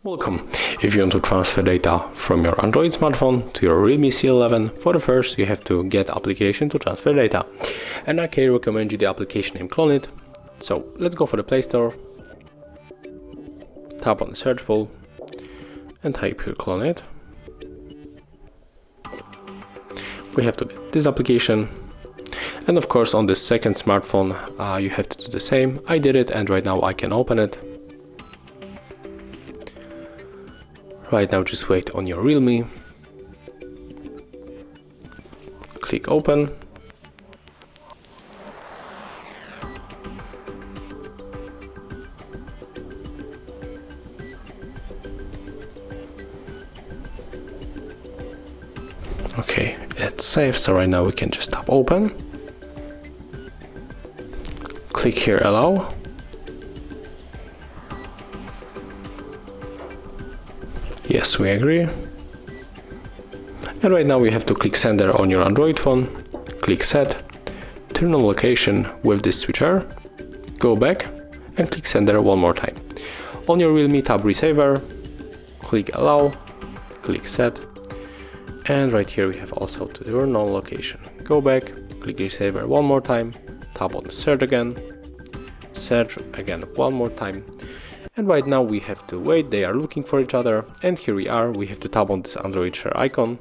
Welcome. If you want to transfer data from your Android smartphone to your REALME C11, for the first you have to get application to transfer data. And I can recommend you the application named CLONEit. So let's go for the Play Store, tap on the search bar and type here CLONEit. We have to get this application. And of course on the second smartphone you have to do the same. I did it and right now I can open it. Right now just wait on your REALME, click open, okay, it's safe, so right now we can just tap open, click here allow, yes, we agree. And right now we have to click sender on your Android phone, click set, turn on location with this switcher, go back and click sender one more time. On your REALME tab receiver, click allow, click set, and right here we have also to turn on location. Go back, click receiver one more time, tap on search again one more time. And right now we have to wait, they are looking for each other, and here we are, we have to tap on this Android share icon.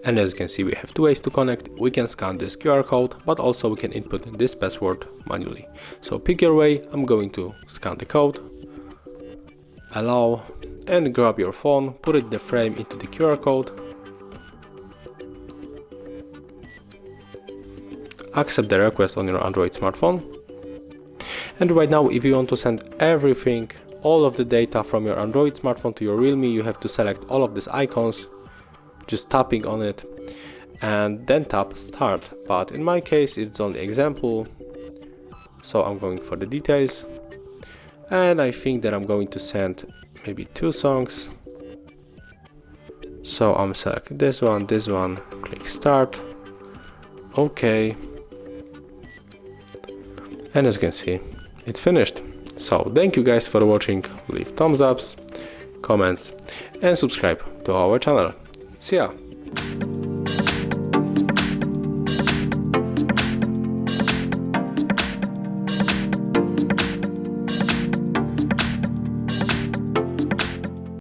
And as you can see, we have two ways to connect. We can scan this QR code, but also we can input this password manually. So pick your way, I'm going to scan the code, allow, and grab your phone, put it the frame into the QR code, accept the request on your Android smartphone. And right now, if you want to send everything, all of the data from your Android smartphone to your REALME, you have to select all of these icons, just tapping on it, and then tap start. But in my case, it's only example, so I'm going for the details, and I think that I'm going to send maybe 2 songs. So I'm select this one, click start, okay, and as you can see, it's finished. So thank you guys for watching, leave thumbs ups, comments and subscribe to our channel. See ya!